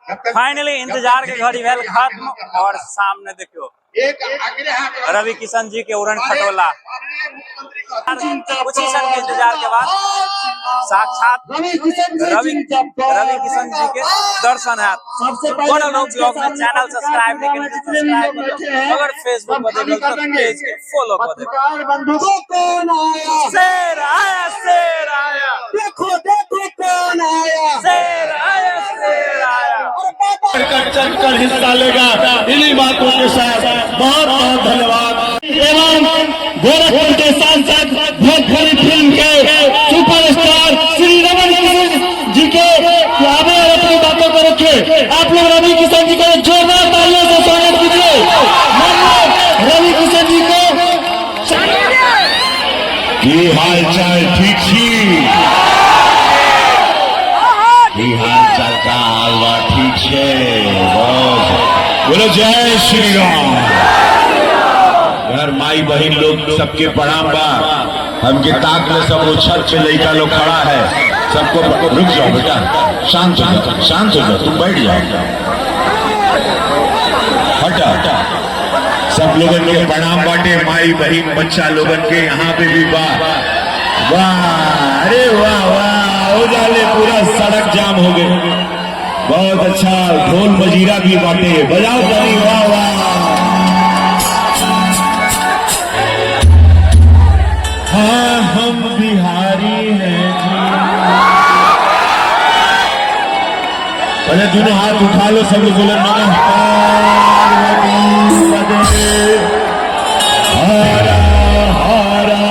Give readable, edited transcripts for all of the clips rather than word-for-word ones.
Finally इंतजार के घड़ी भेल खत्म और सामने देखियो रवि किशन जी के उड़न खटोला कुछ ही क्षण के इंतजार के बाद साक्षात रवि किशन जी के दर्शन है। कोनो लोग ब्लॉग में चैनल सब्सक्राइब नहीं करें सब्सक्राइब करो, अगर फेसबुक पर देखो तो पेज के फॉलो कर दो। शेर आया देखो कौन आया, शेर आया चढ़कर हिस्सा लेगा। इन्हीं बातों के साथ बहुत बहुत धन्यवाद एवं गोरखपुर के सांसद भोजपुरी फिल्म के सुपरस्टार श्री रवि किशन जी के आगे अपनी बातों को रखे। आप लोग रवि किशन जी को जोरदार तालियों से स्वागत कीजिए। रवि किशन जी को की हाल चाल ठीक छी, हाल चाल का हालवा ठीक है। बोलो जय श्री राम। घर माई बहन लोग सबके प्रणाम बा। हमके ताक में सब छत पे लड़का लोग खड़ा है, सबको रुक जाओ बेटा, शांत हो जाओ, तुम बैठ जाओ, हटा। सब लोगन के प्रणाम बाटे, माई बहन बच्चा लोगन के यहाँ पे भी वाह, अरे वाह वाह, उजाले पूरा सड़क जाम हो गए। बहुत अच्छा, ढोल मजीरा भी बाटे, बजाओ ताली, वाह वाह। हाँ हम बिहारी हैं। पहले दोनों हाथ उठा लो, सब लोग बोले हरा हरा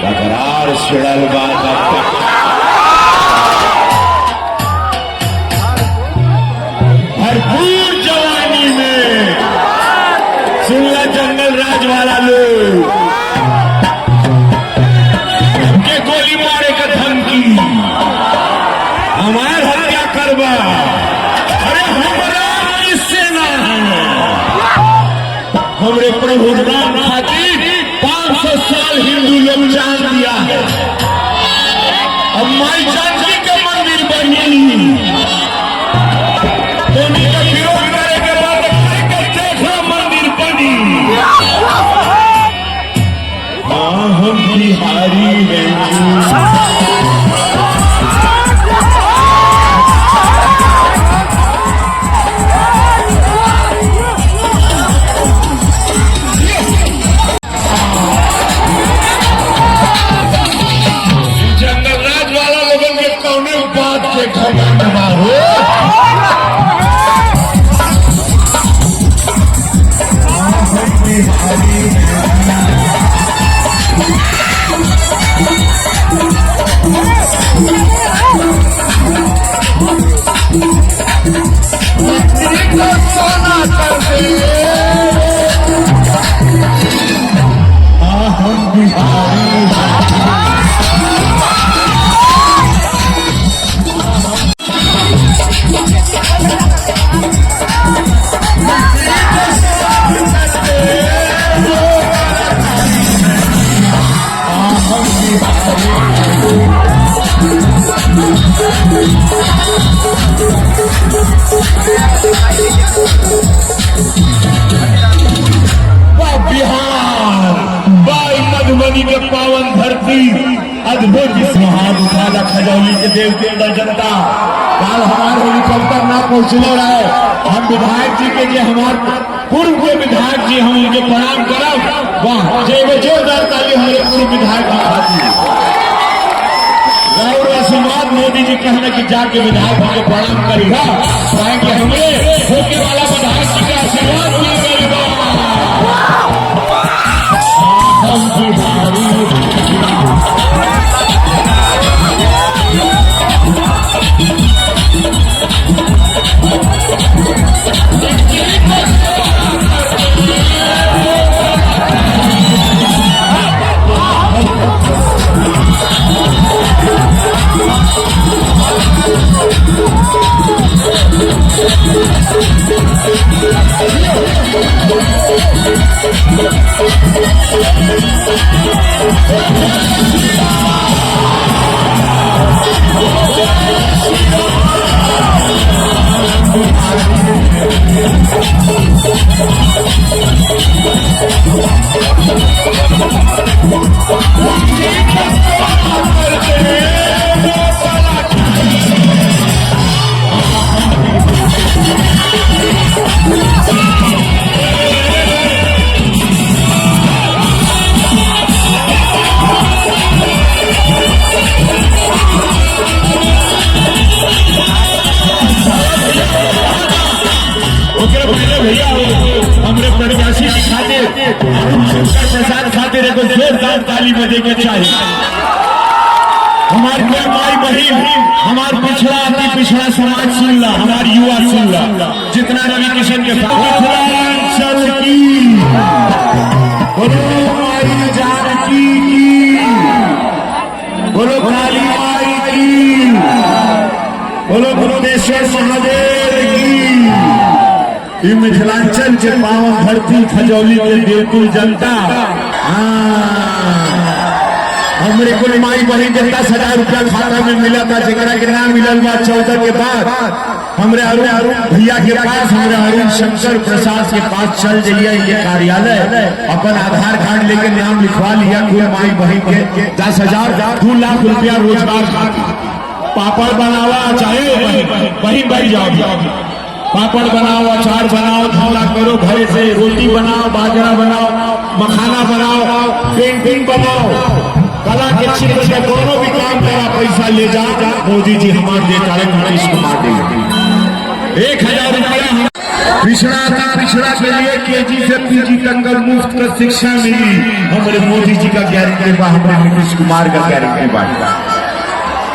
बकरार छिड़ल भरपूर जवानी में सुनला जंगल राज वाला लोग के गोली मारे का धमकी, हमार हत्या करवा। अरे हमारा इससे ना है, हमरे प्रभु राम खातिर 500 साल हिंदू लोग जान दिया है। अब माई जानकी के मंदिर बनी, का विरोध करे के बाद देखा मंदिर बनी। हाँ हम बिहारी हैं। मधुबनी के पावन धरती, अद्भुत महान खजौली के देवते जनता। काल हमारे हेलीकॉप्टर ना पहुँचने रहे, हम विधायक जी के हमारे पूर्व के विधायक जी, हम उनके प्रणाम करब। वाह, जोरदार ताली हमारे पूर्व विधायक जी खातिर। गौरव आशीर्वाद मोदी जी कहने की जाके विधायक के प्रणाम करेगा, पाएंगे हमें होके वाला विधायक जी का आशीर्वाद मिल करेगा। हम बिहारी Yeah. ताली बजे के चाहिए। हमारे कोई माई बहन, हमारे पिछड़ा अति पिछड़ा समाज सुन ला, हमारे युवा सुन ला, जितना रवि किशन के साथ चल की बोलो माई जानकी की, बोलो काली माई की, बोलो गुरुदेश्वर महादेव की। ये मिथिलांचल के पावन धरती खजौली के बिल्कुल जनता। हमरे कुल माई बहन के 10,000 रुपया खाता में मिला था, जगह के नाम मिलल बा 14 के बाद। हमरे अरुण भैया के पास, हमरे अरुण शंकर प्रसाद के पास चल जाइए ये कार्यालय, अपन आधार कार्ड लेके नाम लिखवा लिया। कुल माई बहन के 10,000 2 लाख रुपया रोजगार खातिर। पापड़ बनावा, चाहे वही बही जाओ, पापड़ बनाओ, अचार बनाओ, धौला करो, घर से रोटी बनाओ, बाजरा बनाओ, मखाना बनाओ, पेंटिंग बनाओ, कला के क्षेत्र में दोनों भी काम करा, पैसा ले जा। मोदी जी हमारे देता है, नीतीश कुमार दे 1,000 रुपया। पिछड़ा के लिए केजी से पीजी तक मुफ्त का शिक्षा मिली, हमारे मोदी जी का गारंटी बा, हमारे नीतीश कुमार का गारंटी बा।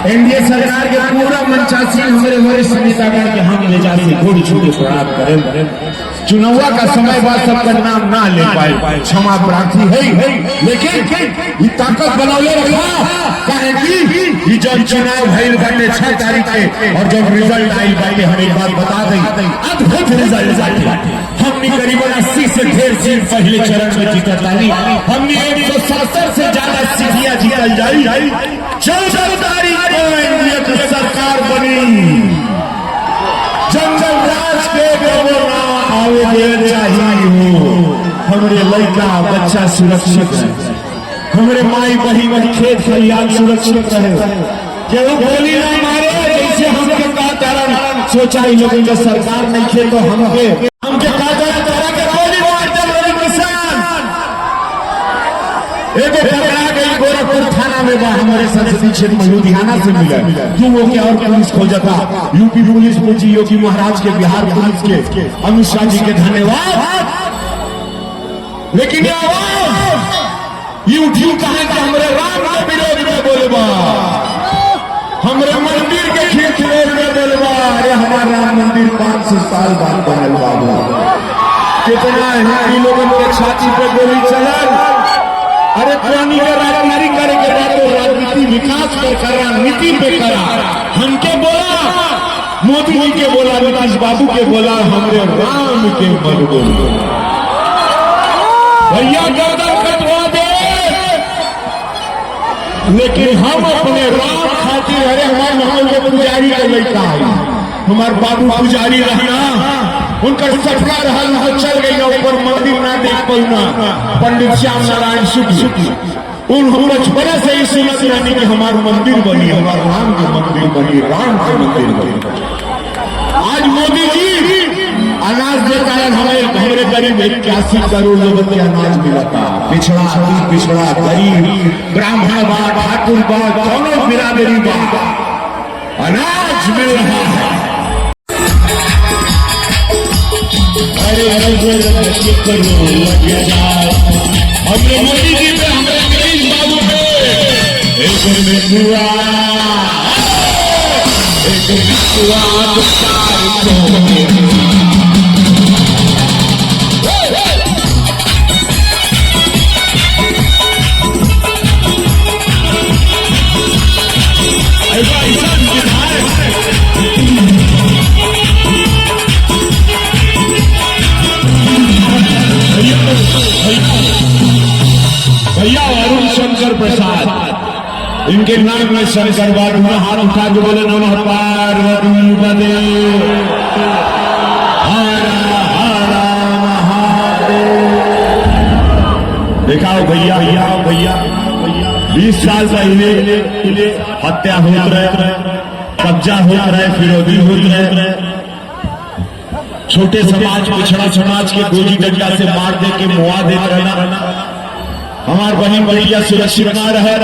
एनडीए सरकार के पूरा मंचासी हमारे वरिष्ठ नेतागण के हम ले जाते घोड़ी छूटे प्रणाम करें। चुनाव का समय बाद सबका नाम ना ले पाए, क्षमा प्रार्थी है, लेकिन ये ताकत बनौले रखा काहे कि जब चुनाव भइल बाटे 6 तारीख के, और जब रिजल्ट आई बाटे, हम एक बात बता दें, अद्भुत रिजल्ट बाटे। हमने करीबन 80 से ढेर सीट पहले चरण में जीता ताली, हमने 170 से ज्यादा सीटियां जीतल जाई। 14 तारीख को एनडीए की सरकार बनी। जंगल राज के गवर्नर आवे देर चाहिए हो, हमारे लड़का बच्चा सुरक्षित रहे, हमारे माई बहन खेत खलियान सुरक्षित रहे, केहू गोली ना मारे। जैसे हमके कहा कारण सोचा ही लोगों का सरकार नहीं खे तो हमके कहा तारा के गोली मार दे रवि किशन। एगो पकड़ा गई गोरखपुर थाना में बा, हमारे संसदीय क्षेत्र में लुधियाना से मिला। क्यों वो क्या और पुलिस खोजा था, यूपी पुलिस पूछी योगी महाराज के, बिहार पुलिस के, अमित शाह जी के धन्यवाद। लेकिन ये आवाज ये उठी कहा कि हमारे राम के विरोध में बोलबा, हमारे मंदिर के विरोध में बोलबा। अरे हमारा राम मंदिर 500 साल बाद बनल बाबू, कितना हिंदू लोगों के छाती पे गोली चलल। अरे पुरानी के राजनीति करे के बातों राजनीति विकास पर करा, नीति पे करा। हमके बोला, मोदी जी के बोला, नीतीश बाबू के बोला, हमारे राम के मन बोलो भैया गर्दन कटवा दे। लेकिन हम अपने राम खातिर, अरे हमारे महल के पुजारी का लड़का है, हमारे बाबू पुजारी रहना, उनका सपना रहा, चल गई ऊपर मंदिर ना देख पाऊना। पंडित श्याम नारायण शुक्ल उन बचपन से ही सुनत रहनी कि हमारा मंदिर बनी, हमारा राम के मंदिर बनी, राम के मंदिर बनी। आज मोदी जी अनाज देता है, हमारे गरीब 81 करोड़ लोगों को अनाज मिलता। पिछड़ा गरीब, ब्राह्मण बा, ठाकुर बा, दोनों बिरादरी बा, अनाज मिल रहा है। अरे करो लगे जाओ, हमने मोदी जी पे, हमारे नीतीश बाबू पे भैया अरुण शंकर प्रसाद, इनके नाम में शंकर बार हाथ उठा के बोले नमः पार्वती पते हर हर महादेव। दिखाओ भैया 20 साल पहले हत्या हो रहे, कब्जा हो रहे, फिरौती हो रहे, छोटे समाज, पिछड़ा समाज के गोली डंडा से मार दे के मुआ देते रहना। हमार बहन भैया सुरक्षित ना रहे।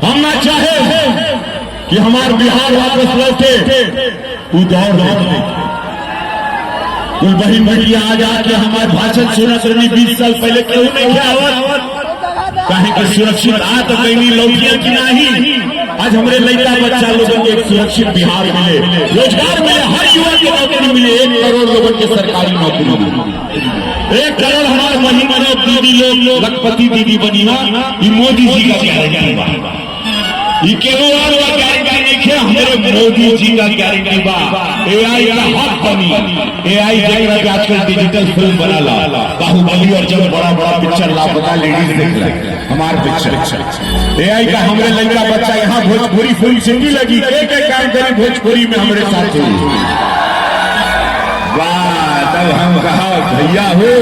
हम ना चाहे कि हमार बिहार वापस लौटे, तू दौड़ दे। कुल बहन भैया आ जाके हमारे भाषण सुना 20 साल पहले क्यों नहीं किया? कहे कि सुरक्षित आ तो कहीं लौकिया की नहीं। आज हमारे लड़का बच्चा लोगों को एक सुरक्षित बिहार मिले, रोजगार मिले, हर युवा को नौकरी मिले, 1 करोड़ लोगों के सरकारी नौकरी मिले, 1 करोड़ हमारे महिला दीदी लोग लखपति दीदी बनी ना। ये मोदी जी का गारंटी बा, ये केवल और गारंटी नहीं है, हमारे मोदी जी का गारंटी बा। AI का हक बनी, AI देख रहा है आजकल डिजिटल फिल्म बना ला, बाहुबली और जब बड़ा बड़ा पिक्चर लापता लेडीज देख रहा है हमारे पिक्चर। AI का हमारे लड़का बच्चा यहाँ भोजपुरी फिल्म सिंगी लगी, एक काम करी भोजपुरी में हमारे साथ वाह। तब हम कहा भैया हो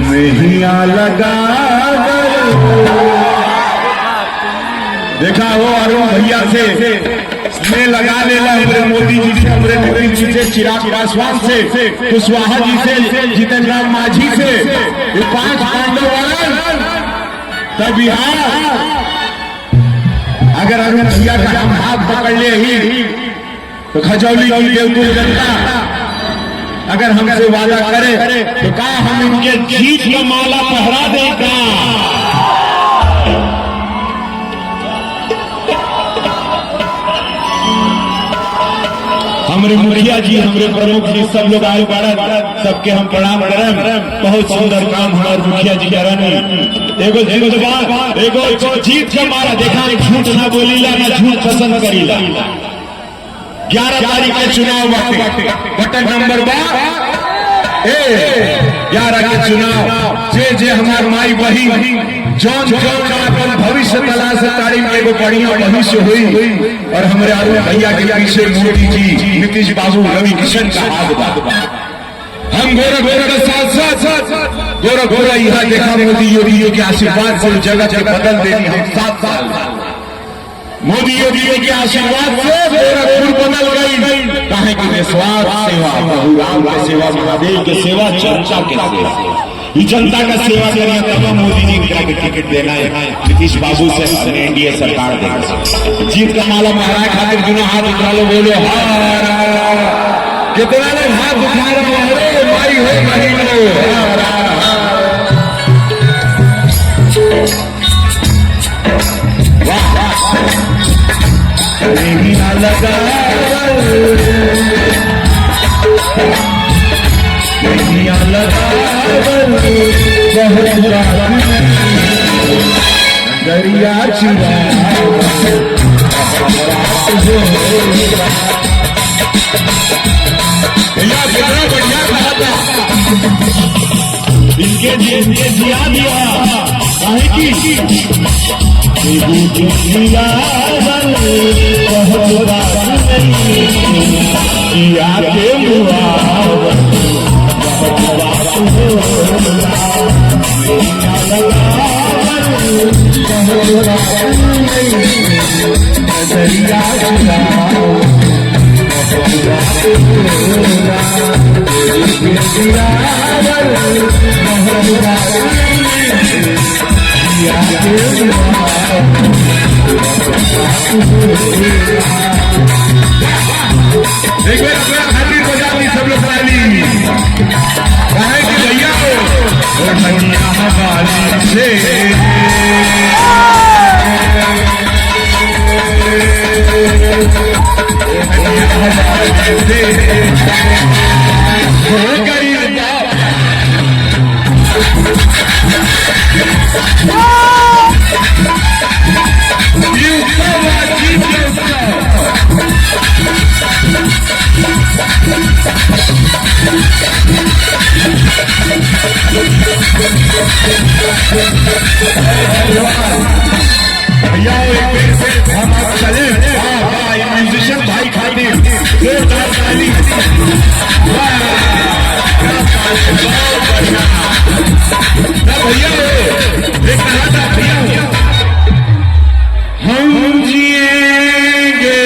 नहीं लगा देखा हो अरुण भैया से स्नेह लगा लेला, हमारे मोदी जी से, हमारे नीतीश जी से, चिराग पासवान से, कुशवाहा जी से, जीतन राम मांझी से, ये 5 पांडव वाला तब बिहार। अगर अरुण भैया का हम हाथ पकड़ ले ही तो खजौली की देवकुल जनता अगर हमसे वादा करे तो क्या हम इनके जीत का माला पहरा देगा। हमारे मुखिया जी, हमारे प्रमुख जी, सब लोग आए बड़ा सबके हम प्रणाम करें। बहुत सुंदर काम हमारे मुखिया जी करें। एगो जीत के मारा देखा, झूठ ना बोलीला ना झूठ पसंद करीला। 11 तारीख के चुनाव बाटे, बटन नंबर 11 के चुनाव जे हमार माई बही जौन अपन भविष्य तलाश तारीख में एगो बढ़िया भविष्य हुई। और हमारे अरुण भैया के पीछे मोदी जी, नीतीश बाबू, रवि किशन का हाथ बा। हम गोरा के साथ गोरा यहाँ देखा मोदी योगी के आशीर्वाद से जगह के बदल देनी। हम 7 साल मोदी योगी के आशीर्वाद से गोरखपुर बदल गई। कहे कि निस्वार्थ सेवा, प्रभु राम की सेवा, महादेव की सेवा, चर्चा की सेवा, जनता का सेवा करिए तब मोदी जी के टिकट देना है। नीतीश बाबू से हमने एनडीए सरकार देना। जीत का माला महाराज खातिर बिना हाथ उठा लो, बोलो कितना लोग हाथ उठा रहे हो, माई हो महीनों लगा दरिया चुरा बढ़िया कहा था इनके जिया दिया एक बार अपना खातिर बजा दी सब लोग ताली। कहे कि भैया भैया हम चले म्यूजिशियन भाई खातिर जोरदार ताली। भैया भैया हम जिएंगे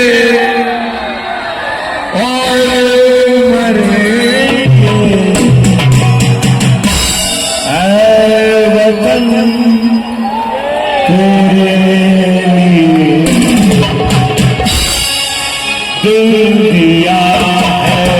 और मरेंगे वतन तेरे दिल दिया है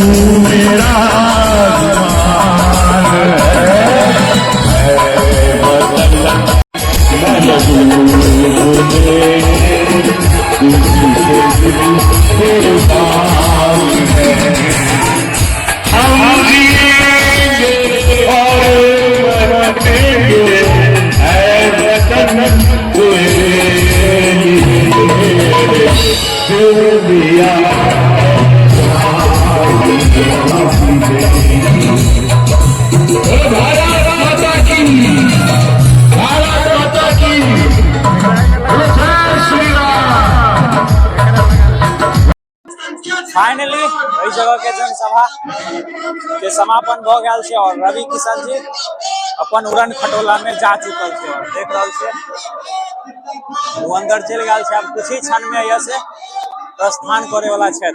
मेरा आसमान है वतन महबूब मेरे, तुझसे दिल कुर्बान है। हम जिएंगे और मरेंगे है वतन तेरे लिए, जो दिया भारत माता की, भारत माता की, जय श्री राम। फाइनली वही जगह के जनसभा के समापन भ गया छे और रवि किशन जी अपन उड़न खटोला में जा चुकल छे और देख रहल छे वो अंदर चल गया छे। अब कुछ ही क्षण में यहाँ से प्रस्थान करे वाला छे।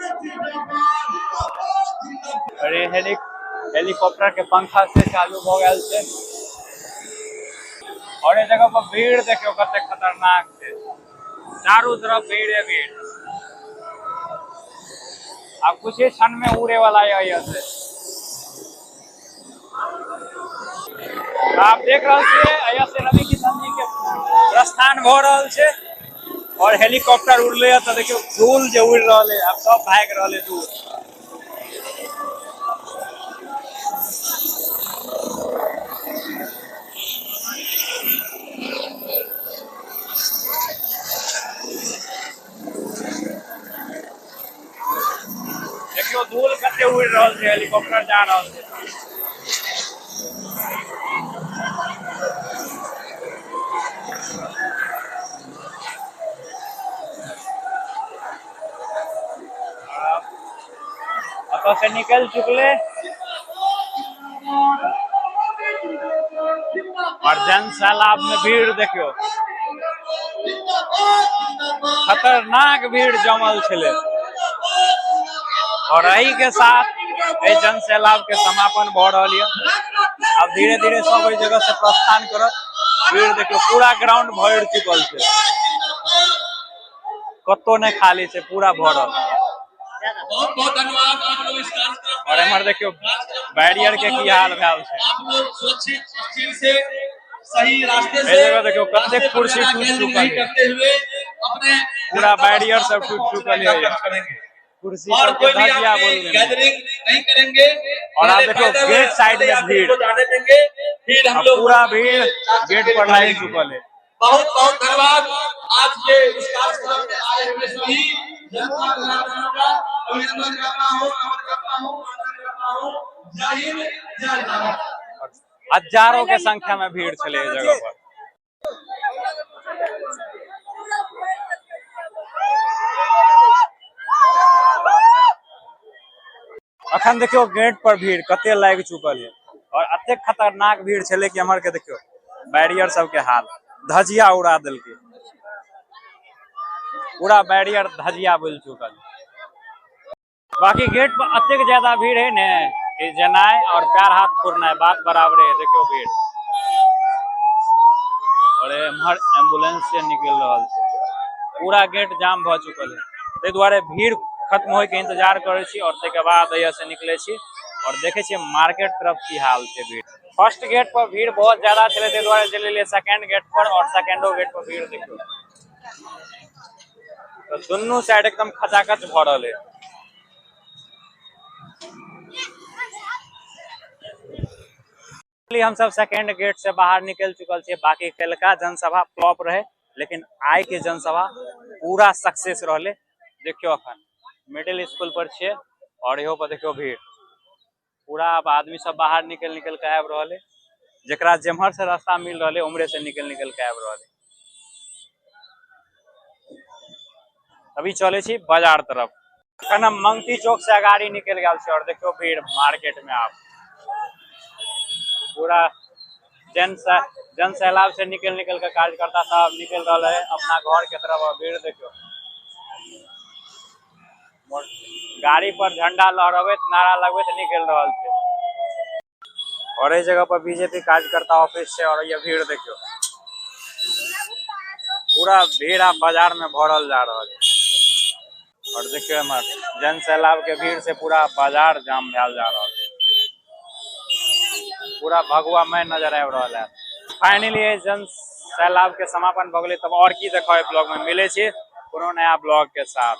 और ये हेलीकॉप्टर के पंखा से चालू हो गया छे और ये जगह पर भीड़ देखियो कते खतरनाक छे, चारों तरफ भीड़ है भीड़। अब कुछ ही क्षण में उड़े वाला है यहाँ से। आप देख रहे छे यहाँ से रवि किशन जी के प्रस्थान हो रहल छे और हेलीकॉप्टर उड़ले तो देखियो धूल जे उड़ रहले, अब सब भाग रहले दूर। देखियो धूल कते उड़ रहल छे, हेलीकॉप्टर जा रहल छे। अब से निकल चुकले और जन सैलाब में भीड़ देखियो, खतरनाक भीड़ जमल छले। और रही के साथ ए जन सैलाब के समापन भ रहल है। अब धीरे धीरे सब इस जगह से प्रस्थान करत। भीड़ देखियो पूरा ग्राउंड भर चुकल छे, कतो ने खाली छे, पूरा भरल। बहुत बहुत धन्यवाद आप लोग इस कार्यक्रम और हमारे देखियो बैरियर के की हाल भेल छे। आप लोग सुरक्षित स्थिति से सही रास्ते ए से जगह देखियो कते कुर्सी टूट चुकल है, करते हुए अपने पूरा बैरियर सब टूट चुकल है, कुर्सी और सब कोई के भी धजिया बोल आपकी रहे। गैदरिंग नहीं करेंगे और आप देखो गेट साइड में भीड़, जाने देंगे। फिर हम अब लोग पूरा भीड़ गेट पर लाइन चुकल है। बहुत बहुत धन्यवाद आज के इस कार्यक्रम में आए हुए सभी जनता का अभिनंदन करता हूँ, नमन करता हूँ, वंदन करता हूँ। जय हिंद, जय भारत। हजारों के संख्या में भीड़ चले इस जगह पर। अखन देखियो गेट पर भीड़ कते लाग चुकल है और अते खतरनाक भीड़ चले कि हमर के देखियो बैरियर सब के हाल, धजिया उड़ा दिल के, पूरा बैरियर धजिया बोल चुकल। बाकी गेट पर अते ज्यादा भीड़ है ने कि जनाए और पैर हाथ फोड़ना बात बराबर है। देखियो भीड़ और हर एम्बुलेंस से निकल रहा है, पूरा गेट जाम भ चुकल है। ते द्वारे भीड़ खत्म होय के इंतजार करे छी और तेके बाद यहाँ से निकले छी और देखे छी मार्केट तरफ की हाल है भीड़। फर्स्ट गेट पर भीड़ बहुत ज्यादा चले, ते द्वारे चले लिए सेकंड गेट पर और सेकंडो गेट पर भीड़ देखियो तो दोनों साइड एकदम खचाखच भरल है। हम सब सेकंड गेट से बाहर निकल चुकल छे। बाकी कल का जनसभा फ्लॉप रहे, लेकिन आज के जनसभा पूरा सक्सेस रहले। देखियो अखन मिडिल स्कूल पर छे और यहाँ पर देखियो भीड़ पूरा। अब आदमी सब बाहर निकल के आब रहले, जकरा जेम्हर से रास्ता मिल रहे उमरे से निकल के आब रहले। अभी चले छी बाजार तरफ। अखन हम मंगती चौक से अगाड़ी निकल गए छे और देखियो भीड़ मार्केट में। आप पूरा जन सैलाब से निकल के कार्यकर्ता सब निकल रहा है अपना घर के तरफ। भीड़ देखियो, गाड़ी पर झंडा लहरावे नारा लगवे निकल रहा है। और इस जगह पर बीजेपी कार्यकर्ता ऑफिस से और ये भीड़ देखियो पूरा भीड़ आप बाजार में भरल जा रहा है। और देखियो हमर जन सैलाब के भीड़ से पूरा बाजार जाम भेल जा रहा है, पूरा भगवा में नजर आबि रहा है। फाइनली जन सैलाब के समापन भ गेलै। तब और की देखो ब्लॉग में मिले छी कोनो नया ब्लॉग के साथ।